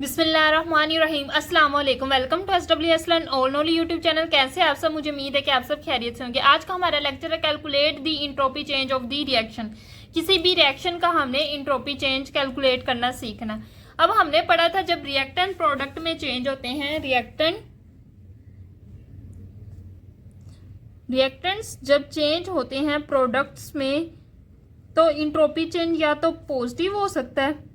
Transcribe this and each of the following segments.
बिस्मिल्लाहिर्रहमानिर्रहीम अस्सलाम वालेकुम। Welcome to SWS learn all knowly YouTube channel. कैसे आप सब? मुझे उम्मीद है कि आप सब खैरियत से होंगे। आज का हमारा लेक्चर है calculate the entropy change of the reaction. किसी भी रिएक्शन का हमने इंट्रोपी चेंज कैलकुलेट करना सीखना। अब हमने पढ़ा था जब रिएक्टेंट प्रोडक्ट में चेंज होते हैं, रिएक्टेंट्स जब चेंज होते हैं प्रोडक्ट्स में, तो इंट्रोपी चेंज या तो पॉजिटिव हो सकता है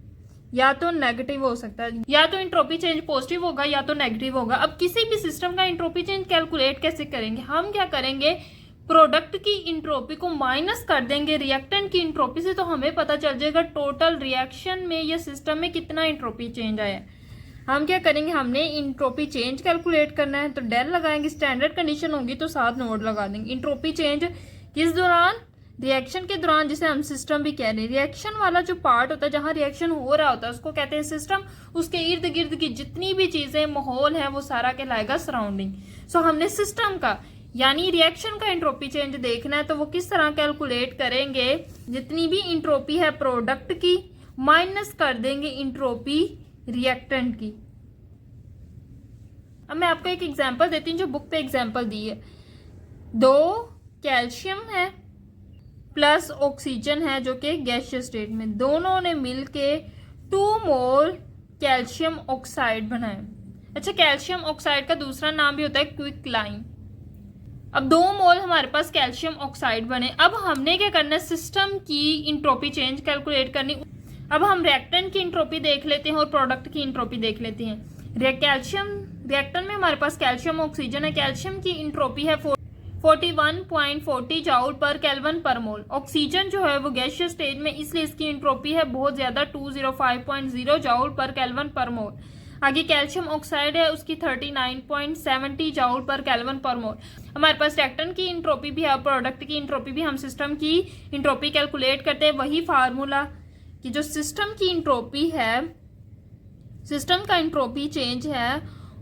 या तो नेगेटिव हो सकता है। या तो इंट्रोपी चेंज पॉजिटिव होगा या तो नेगेटिव होगा। अब किसी भी सिस्टम का इंट्रोपी चेंज कैलकुलेट कैसे करेंगे? हम क्या करेंगे, प्रोडक्ट की इंट्रोपी को माइनस कर देंगे रिएक्टेंट की इंट्रोपी से, तो हमें पता चल जाएगा टोटल रिएक्शन में या सिस्टम में कितना इंट्रोपी चेंज आया है। हम क्या करेंगे, हमने इंट्रोपी चेंज कैलकुलेट करना है, तो डेल लगाएंगे। स्टैंडर्ड कंडीशन होगी तो साथ नोट लगा देंगे। इंट्रोपी चेंज किस दौरान? रिएक्शन के दौरान, जिसे हम सिस्टम भी कह रहे हैं। रिएक्शन वाला जो पार्ट होता है जहां रिएक्शन हो रहा होता है उसको कहते हैं सिस्टम। उसके इर्द गिर्द की जितनी भी चीजें, माहौल है, वो सारा कहलाएगा सराउंडिंग। सो हमने सिस्टम का यानी रिएक्शन का इंट्रोपी चेंज देखना है, तो वो किस तरह कैलकुलेट करेंगे? जितनी भी इंट्रोपी है प्रोडक्ट की माइनस कर देंगे इंट्रोपी रिएक्टेंट की। अब मैं आपको एक एग्जांपल देती हूँ जो बुक पे एग्जांपल दी है। 2 कैल्शियम है प्लस ऑक्सीजन है जो कि गैसियस स्टेट में, दोनों ने मिलके 2 मोल कैल्शियम ऑक्साइड बनाए। अच्छा, कैल्शियम ऑक्साइड का दूसरा नाम भी होता है क्विकलाइन। अब 2 मोल हमारे पास कैल्शियम ऑक्साइड बने। अब हमने क्या करना है, सिस्टम की इंट्रोपी चेंज कैलकुलेट करनी। अब हम रिएक्टेंट की इंट्रोपी देख लेते हैं और प्रोडक्ट की इंट्रोपी देख लेते हैं। रिएक्टेंट में हमारे पास कैल्शियम ऑक्सीजन है। कैल्शियम की इंट्रोपी है 41.40 जाउल पर केल्विन पर मोल। ऑक्सीजन जो है वो गैसियस स्टेट में, इसलिए इसकी इंट्रोपी है बहुत ज्यादा 205.0 जाउल पर केल्विन पर मोल। आगे कैल्शियम ऑक्साइड है, उसकी 39.70 जाउल पर केल्विन पर मोल। हमारे पास रिएक्टेंट की इंट्रोपी भी है, प्रोडक्ट की इंट्रोपी भी। हम सिस्टम की इंट्रोपी कैलकुलेट करते हैं वही फार्मूला कि जो सिस्टम की इंट्रोपी है, सिस्टम का इंट्रोपी चेंज है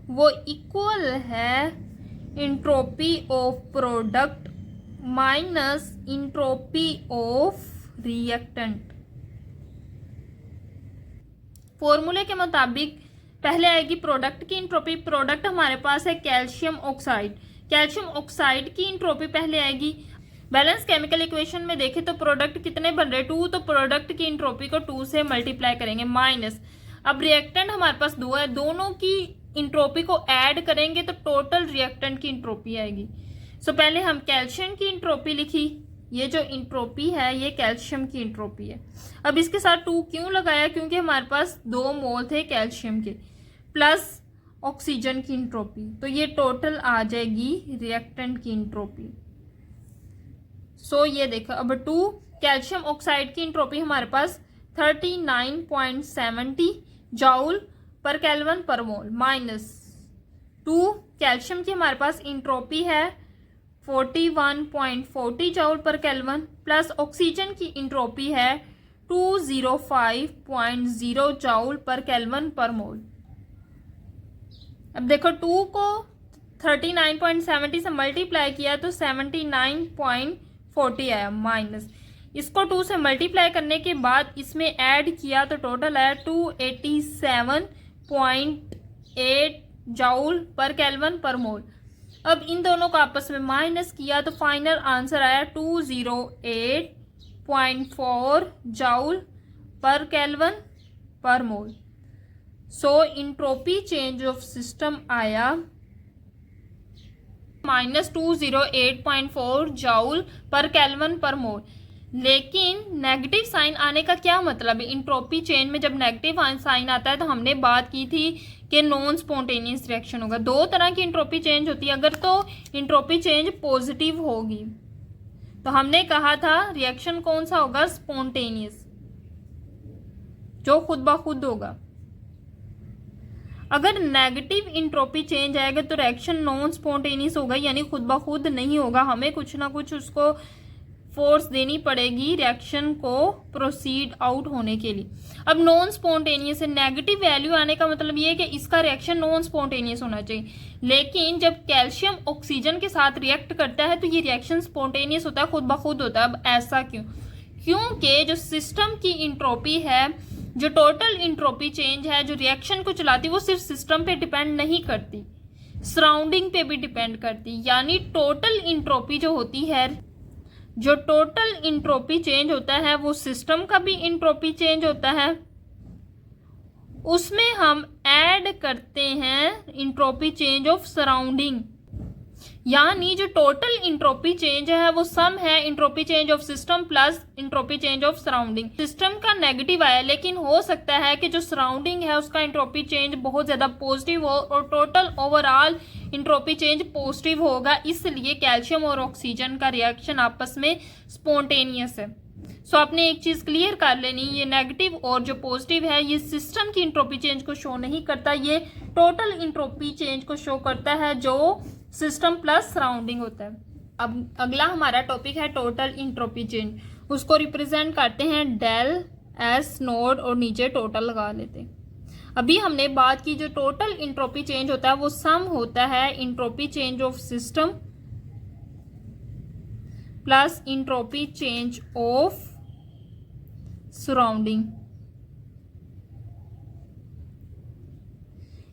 वो इक्वल है entropy of product minus entropy of reactant. फॉर्मूले के मुताबिक पहले आएगी प्रोडक्ट की इंट्रोपी। प्रोडक्ट हमारे पास है कैल्शियम ऑक्साइड। कैल्शियम ऑक्साइड की इंट्रोपी पहले आएगी। बैलेंस केमिकल इक्वेशन में देखें तो प्रोडक्ट कितने बन रहे? 2, तो प्रोडक्ट की इंट्रोपी को 2 से मल्टीप्लाई करेंगे माइनस। अब रिएक्टेंट हमारे पास 2 है, दोनों की इंट्रोपी को ऐड करेंगे तो टोटल रिएक्टेंट की इंट्रोपी आएगी। सो पहले हम कैल्शियम की इंट्रोपी लिखी। ये जो इंट्रोपी है ये कैल्शियम की इंट्रोपी है। अब इसके साथ 2 क्यों लगाया? क्योंकि हमारे पास 2 मोल थे कैल्शियम के प्लस ऑक्सीजन की इंट्रोपी, तो ये टोटल आ जाएगी रिएक्टेंट की इंट्रोपी। सो ये देखो, अब 2 कैल्शियम ऑक्साइड की इंट्रोपी हमारे पास 39.70 जाउल पर केल्विन पर मोल माइनस 2 कैल्शियम की हमारे पास इंट्रोपी है 41.40 जाउल पर केल्विन प्लस ऑक्सीजन की इंट्रोपी है 205.0 जाउल पर केल्विन पर मोल। अब देखो 2 को 39.70 से मल्टीप्लाई किया तो 79.40 आया माइनस। इसको 2 से मल्टीप्लाई करने के बाद इसमें ऐड किया तो टोटल आया 287.8 जाउल पर केल्विन पर मोल। अब इन दोनों को आपस में माइनस किया तो फाइनल आंसर आया 208.4 जाउल पर केल्विन पर मोल। सो इंट्रोपी चेंज ऑफ सिस्टम आया -208.4 जाउल पर केल्विन पर मोल। लेकिन नेगेटिव साइन आने का क्या मतलब है? इंट्रोपी चेंज में जब नेगेटिव साइन आता है तो हमने बात की थी कि नॉन स्पॉन्टेनियस रिएक्शन होगा। 2 तरह की इंट्रोपी चेंज होती है। अगर तो इंट्रोपी चेंज पॉजिटिव होगी तो हमने कहा था रिएक्शन कौन सा होगा? स्पॉन्टेनियस, जो खुद ब खुद होगा। अगर नेगेटिव इंट्रोपी चेंज आएगा तो रिएक्शन नॉन स्पॉन्टेनियस होगा, यानी खुद ब खुद नहीं होगा। हमें कुछ ना कुछ उसको फोर्स देनी पड़ेगी रिएक्शन को प्रोसीड आउट होने के लिए। अब नॉन स्पॉन्टेनियस है, नेगेटिव वैल्यू आने का मतलब ये है कि इसका रिएक्शन नॉन स्पॉन्टेनियस होना चाहिए। लेकिन जब कैल्शियम ऑक्सीजन के साथ रिएक्ट करता है तो ये रिएक्शन स्पॉन्टेनियस होता है, खुद ब खुद होता है। अब ऐसा क्यों? क्योंकि जो सिस्टम की इंट्रोपी है जो टोटल इंट्रोपी चेंज है जो रिएक्शन को चलाती है वो सिर्फ सिस्टम पे डिपेंड नहीं करती, सराउंडिंग पे भी डिपेंड करती। यानी टोटल इंट्रोपी जो होती है, जो टोटल इंट्रोपी चेंज होता है वो सिस्टम का भी इंट्रोपी चेंज होता है, उसमें हम ऐड करते हैं इंट्रोपी चेंज ऑफ सराउंडिंग। यानी जो टोटल इंट्रोपी चेंज है वो सम है entropy change of system plus entropy change of surrounding. System का नेगेटिव आया, लेकिन हो सकता है कि जो सराउंडिंग है उसका इंट्रोपी चेंज बहुत ज्यादा पॉजिटिव हो और total overall entropy change positive होगा, इसलिए कैल्शियम और ऑक्सीजन का रिएक्शन आपस में स्पॉन्टेनियस है। सो आपने एक चीज क्लियर कर लेनी, ये नेगेटिव और जो पॉजिटिव है ये सिस्टम की इंट्रोपी चेंज को शो नहीं करता, ये टोटल इंट्रोपी चेंज को शो करता है जो सिस्टम प्लस सराउंडिंग होता है। अब अगला हमारा टॉपिक है टोटल इंट्रोपी चेंज, उसको रिप्रेजेंट करते हैं डेल एस नोड और नीचे टोटल लगा लेते हैं। अभी हमने बात की जो टोटल इंट्रोपी चेंज होता है वो सम होता है entropy change of system plus entropy change of surrounding.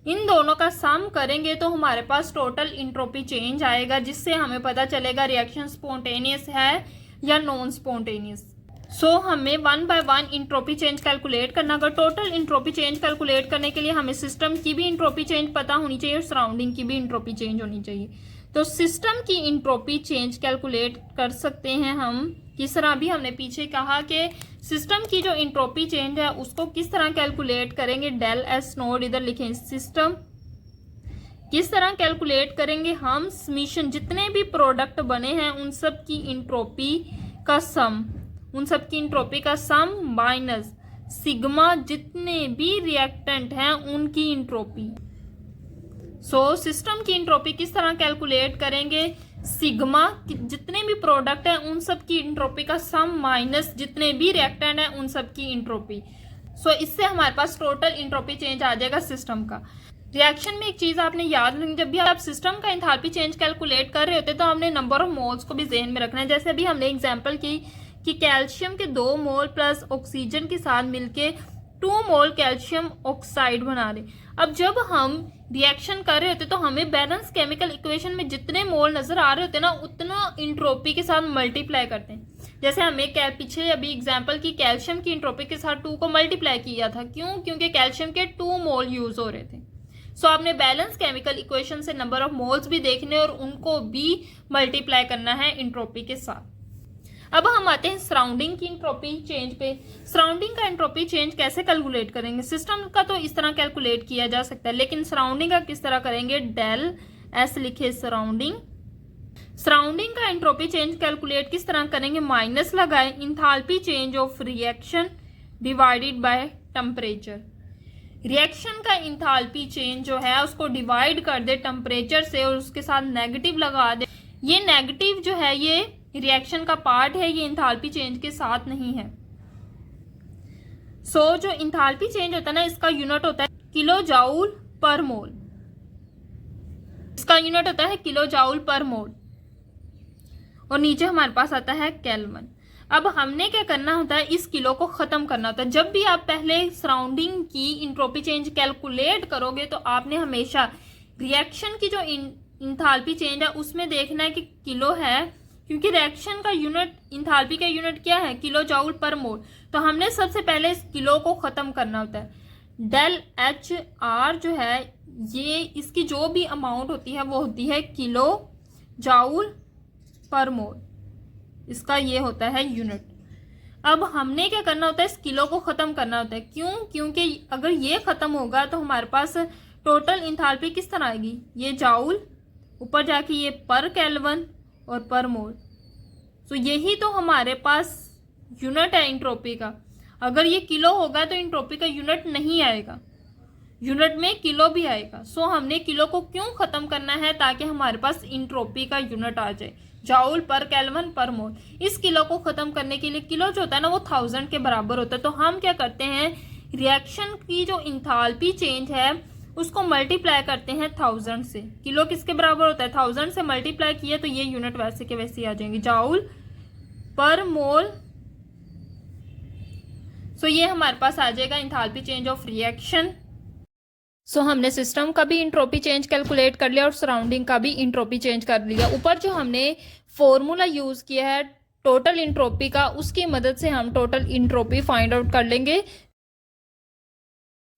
इन दोनों का सम करेंगे तो हमारे पास टोटल इंट्रोपी चेंज आएगा, जिससे हमें पता चलेगा रिएक्शन स्पॉन्टेनियस है या नॉन स्पॉन्टेनियस। सो हमें 1 बाय 1 इंट्रोपी चेंज कैलकुलेट करना होगा। टोटल इंट्रोपी चेंज कैलकुलेट करने के लिए हमें सिस्टम की भी इंट्रोपी चेंज पता होनी चाहिए और सराउंडिंग की भी इंट्रोपी चेंज होनी चाहिए। तो सिस्टम की इंट्रोपी चेंज कैलकुलेट कर सकते हैं हम किस तरह। भी हमने पीछे कहा कि सिस्टम की जो इंट्रोपी चेंज है उसको किस तरह कैलकुलेट करेंगे, डेल एस नोड इधर लिखें, सिस्टम किस तरह कैलकुलेट करेंगे हम, समीशन जितने भी प्रोडक्ट बने हैं उन सब की इंट्रोपी का सम, उन सब की इंट्रोपी का सम माइनस सिग्मा जितने भी रिएक्टेंट हैं उनकी इंट्रोपी। सो सिस्टम की इंट्रोपी किस तरह कैलकुलेट करेंगे, सिग्मा जितने भी प्रोडक्ट हैं उन सब की इंट्रोपी का सम माइनस जितने भी रिएक्टेंट हैं उन सब की इंट्रोपी। सो इससे हमारे पास टोटल इंट्रोपी चेंज आ जाएगा सिस्टम का। रिएक्शन में एक चीज आपने याद रखनी, जब भी आप सिस्टम का एंथैल्पी चेंज कैलकुलेट कर रहे होते तो हमने नंबर ऑफ मोल्स को भी ज़हन में रखना है। जैसे अभी हमने एग्जांपल की कि कैल्शियम के 2 मोल प्लस ऑक्सीजन के साथ मिलके 2 मोल कैल्शियम ऑक्साइड बना रहे। अब जब हम रिएक्शन कर रहे होते तो हमें बैलेंस केमिकल इक्वेशन में जितने मोल नजर आ रहे होते ना उतना इंट्रोपी के साथ मल्टीप्लाई करते हैं। जैसे हमें पीछे अभी एग्जांपल की कैल्शियम की इंट्रोपी के साथ 2 को मल्टीप्लाई किया था, क्यों, क्योंकि कैल्शियम के 2 मोल यूज हो रहे थे। सो आपने बैलेंस केमिकल इक्वेशन से नंबर ऑफ मोल्स भी देखने और उनको भी मल्टीप्लाई करना है इंट्रोपी के साथ। अब हम आते हैं सराउंडिंग की इंट्रोपी चेंज पे। सराउंडिंग का इंट्रोपी चेंज कैसे कैलकुलेट करेंगे, सिस्टम का तो इस तरह कैलकुलेट किया जा सकता है, लेकिन सराउंडिंग का किस तरह करेंगे, डेल एस लिखे सराउंडिंग। सराउंडिंग का इंट्रोपी चेंज कैलकुलेट किस तरह करेंगे, माइनस लगाए enthalpy change of reaction divided by temperature. Reaction का इंथैल्पी चेंज जो है उसको डिवाइड कर दे टेम्परेचर से और उसके साथ नेगेटिव लगा दे। ये नेगेटिव जो है ये रिएक्शन का पार्ट है, ये इंथैल्पी चेंज के साथ नहीं है। सो जो इंथैल्पी चेंज होता है ना इसका यूनिट होता है किलो जाउल पर मोल, इसका यूनिट होता है किलो जाउल पर मोल और नीचे हमारे पास आता है केल्विन। अब हमने क्या करना होता है, इस किलो को खत्म करना होता है। जब भी आप पहले सराउंडिंग की इंट्रोपी चेंज कैलकुलेट करोगे तो आपने हमेशा रिएक्शन की जो इंथैल्पी चेंज है उसमें देखना है कि किलो है, क्योंकि रिएक्शन का यूनिट इंथैल्पी का यूनिट क्या है, किलो जाउल पर मोल। तो हमने सबसे पहले इस किलो को खत्म करना होता है। डेल एच आर जो है ये इसकी जो भी अमाउंट होती है वो होती है किलो जाउल पर मोल, इसका ये होता है यूनिट। अब हमने क्या करना होता है, इस किलो को खत्म करना होता है। क्यों, क्योंकि अगर ये खत्म होगा तो हमारे पास टोटल इंथैल्पी किस तरह आएगी, ये जाउल ऊपर जाके ये पर केल्विन और पर मोल। तो यही तो हमारे पास यूनिट है इंट्रोपी का। अगर ये किलो होगा तो इंट्रोपी का यूनिट नहीं आएगा, यूनिट में किलो भी आएगा। सो हमने किलो को क्यों खत्म करना है, ताकि हमारे पास इंट्रोपी का यूनिट आ जाए, जाउल पर केल्विन पर मोल। इस किलो को खत्म करने के लिए किलो जो होता है ना वो 1000 के बराबर होता है। तो हम क्या करते हैं, रिएक्शन की जो इंथैल्पी चेंज है उसको मल्टीप्लाई करते हैं 1000 से। किलो किसके बराबर होता है, 1000 से मल्टीप्लाई किया तो ये यूनिट वैसे के वैसे ही आ जाएंगे, जाउल पर मोल। सो ये हमारे पास आ जाएगा इंथाल्पी चेंज ऑफ रिएक्शन। सो हमने सिस्टम का भी इंट्रोपी चेंज कैलकुलेट कर लिया और सराउंडिंग का भी इंट्रोपी चेंज कर लिया। ऊपर जो हमने फॉर्मूला यूज किया है टोटल इंट्रोपी का, उसकी मदद से हम टोटल इंट्रोपी फाइंड आउट कर लेंगे।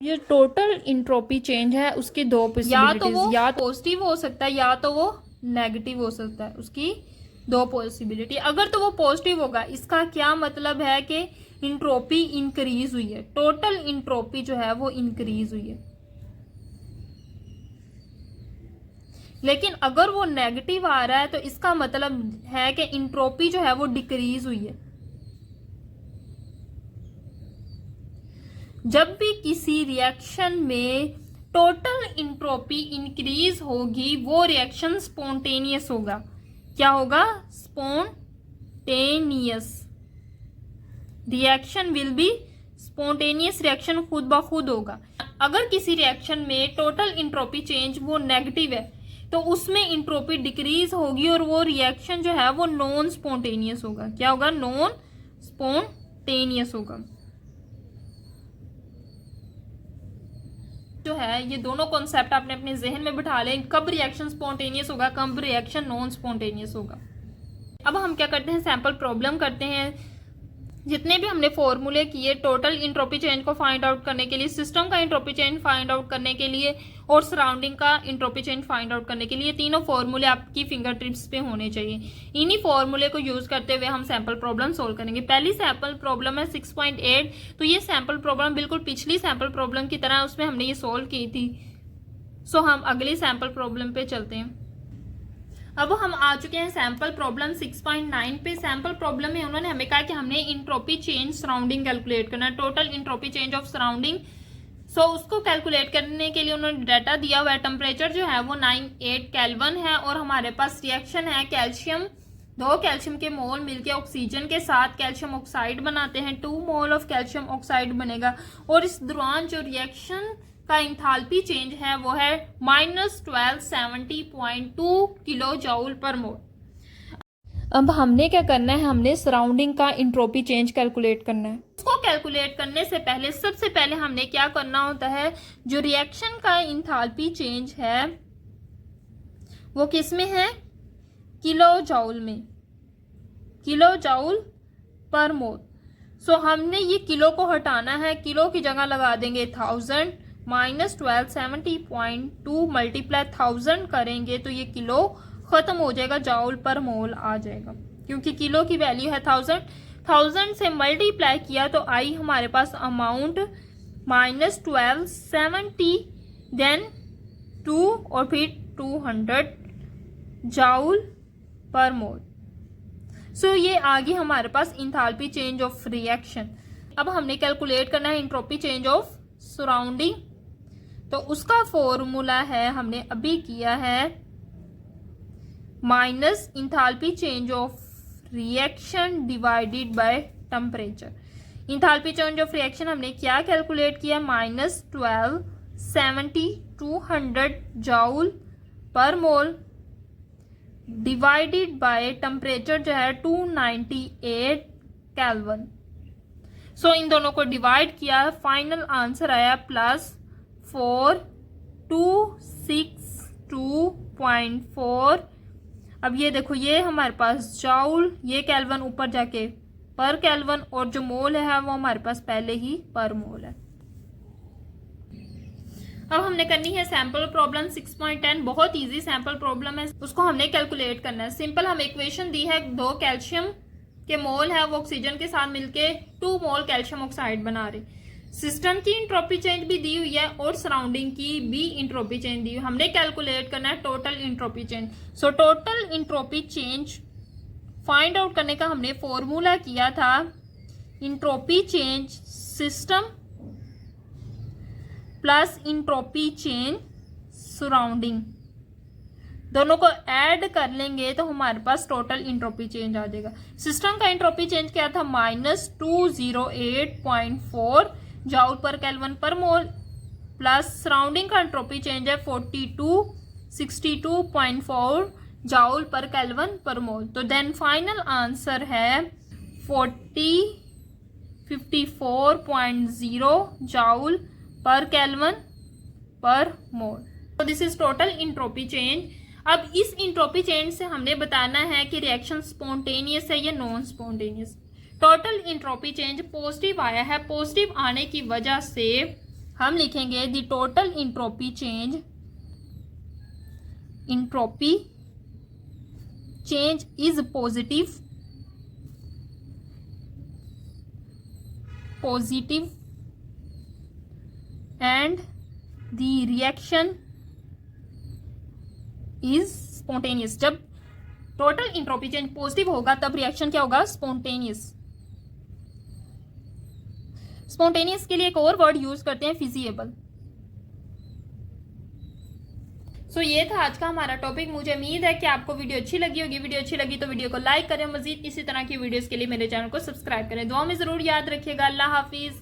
ये टोटल इंट्रोपी चेंज है, उसकी दो पॉसिबिलिटीज, या तो पॉजिटिव हो सकता है या तो वो नेगेटिव हो सकता है। उसकी दो पॉसिबिलिटी। अगर तो वो पॉजिटिव होगा, इसका क्या मतलब है कि इंट्रोपी इंक्रीज हुई है, टोटल इंट्रोपी जो है वो इंक्रीज हुई है। लेकिन अगर वो नेगेटिव आ रहा है तो इसका मतलब है कि इंट्रोपी जो है वो डिक्रीज हुई है। जब भी किसी रिएक्शन में टोटल इंट्रोपी इंक्रीज होगी वो रिएक्शन स्पॉन्टेनियस होगा। क्या होगा? Spontaneous reaction will be spontaneous, reaction खुद ब खुद होगा। अगर किसी रिएक्शन में टोटल इंट्रोपी चेंज वो नेगेटिव है तो उसमें इंट्रोपी डिक्रीज होगी और वो रिएक्शन जो है वो नॉन स्पॉन्टेनियस होगा। क्या होगा? नॉन स्पॉन्टेनियस होगा। जो है ये दोनों कॉन्सेप्ट आपने अपने जहन में बिठा लें, कब रिएक्शन स्पॉन्टेनियस होगा, कब रिएक्शन नॉन स्पॉन्टेनियस होगा। अब हम क्या करते हैं, सैंपल प्रॉब्लम करते हैं। जितने भी हमने फॉर्मूले किए टोटल इंट्रोपी चेंज को फाइंड आउट करने के लिए, सिस्टम का इंट्रोपी चेंज फाइंड आउट करने के लिए और सराउंडिंग का इंट्रोपी चेंज फाइंड आउट करने के लिए, तीनों फॉर्मूले आपकी फिंगर टिप्स पे होने चाहिए। इन्हीं फॉर्मूले को यूज करते हुए हम सैंपल प्रॉब्लम सोल्व करेंगे। पहली सैंपल प्रॉब्लम है 6.8। तो ये सैंपल प्रॉब्लम बिल्कुल पिछली सैंपल प्रॉब्लम की तरह उसमें हमने ये सोल्व की थी। सो हम अगली सैंपल प्रॉब्लम पे चलते हैं। अब हम आ चुके हैं सैंपल प्रॉब्लम 6.9 पे। सैंपल प्रॉब्लम में उन्होंने हमें कहा कि हमने इंट्रोपी चेंज सराउंडिंग कैलकुलेट करना है, total entropy change of surrounding. So उसको कैलकुलेट करने के लिए उन्होंने डाटा दिया हुआ है। टेम्परेचर जो है वो 98 केल्विन है और हमारे पास रिएक्शन है कैल्शियम, 2 कैल्शियम के मोल मिलके ऑक्सीजन के साथ कैल्शियम ऑक्साइड बनाते हैं। 2 मोल ऑफ कैल्शियम ऑक्साइड बनेगा और इस दौरान जो रिएक्शन का इंथाल्पी चेंज है वो है -1270.2 किलो जूल पर मोल। अब हमने क्या करना है, हमने सराउंडिंग का इंट्रोपी चेंज कैलकुलेट करना है। उसको कैलकुलेट करने से पहले सबसे पहले हमने क्या करना होता है, जो रिएक्शन का इंथाल्पी चेंज है वो किस में है? किलो जूल में, किलो जूल पर मोल। सो हमने ये किलो को हटाना है, किलो की जगह लगा देंगे 1000 -1270.2 मल्टीप्लाई 1000 करेंगे तो ये किलो खत्म हो जाएगा, जूल पर मोल आ जाएगा क्योंकि किलो की वैल्यू है 1000 से मल्टीप्लाई किया तो आई हमारे पास अमाउंट -1270 देन 2 और फिर 200 जूल पर मोल। सो ये आ गई हमारे पास इंथाल्पी चेंज ऑफ रिएक्शन। अब हमने कैलकुलेट करना है इंट्रोपी चेंज ऑफ सराउंडिंग। तो उसका फॉर्मूला है, हमने अभी किया है, minus enthalpy change of reaction divided by temperature. Enthalpy change of reaction हमने क्या कैलकुलेट किया, -1270 200 जूल पर मोल डिवाइडेड बाय टेम्परेचर जो है 298 केल्विन। सो इन दोनों को डिवाइड किया, फाइनल आंसर आया +4262.4। अब ये देखो, ये हमारे पास जूल, ये केल्विन ऊपर जाके पर केल्विन और जो मोल है वो हमारे पास पहले ही पर मोल है। अब हमने करनी है सैंपल प्रॉब्लम 6.10। बहुत इजी सैंपल प्रॉब्लम है, उसको हमने कैलकुलेट करना है। सिंपल हम इक्वेशन दी है, 2 कैल्शियम के मोल है वो ऑक्सीजन के साथ मिलके 2 मोल कैल्शियम ऑक्साइड बना रहे। सिस्टम की इंट्रोपी चेंज भी दी हुई है और सराउंडिंग की भी इंट्रोपी चेंज दी हुई है। हमने कैलकुलेट करना है total entropy change. So total entropy change find out करने का हमने फॉर्मूला किया था, entropy change system plus entropy change surrounding, दोनों को ऐड कर लेंगे तो हमारे पास टोटल इंट्रोपी चेंज आ जाएगा। सिस्टम का इंट्रोपी चेंज क्या था, -208.4 जूल पर केल्विन पर मोल, प्लस सराउंडिंग का इंट्रोपी चेंज है 4262.4 जूल पर केल्विन पर मोल। तो देन फाइनल आंसर है 40 54.0 जाउल पर केल्विन पर मोल। तो this is total entropy change. अब इस इंट्रोपी चेंज से हमने बताना है कि रिएक्शन स्पॉन्टेनियस है या non spontaneous. Total entropy change positive आया है, पॉजिटिव आने की वजह से हम लिखेंगे the total entropy change is positive and the reaction is spontaneous. जब टोटल इंट्रोपी चेंज पॉजिटिव होगा तब रिएक्शन क्या होगा? स्पॉन्टेनियस। स्पॉन्टेनियस के लिए एक और वर्ड यूज करते हैं, फिजिएबल। सो ये था आज का हमारा टॉपिक। मुझे उम्मीद है कि आपको वीडियो अच्छी लगी होगी। वीडियो अच्छी लगी तो वीडियो को लाइक करें, मजीद इसी तरह की वीडियोस के लिए मेरे चैनल को सब्सक्राइब करें। दुआ में जरूर याद रखिएगा। अल्लाह हाफिज।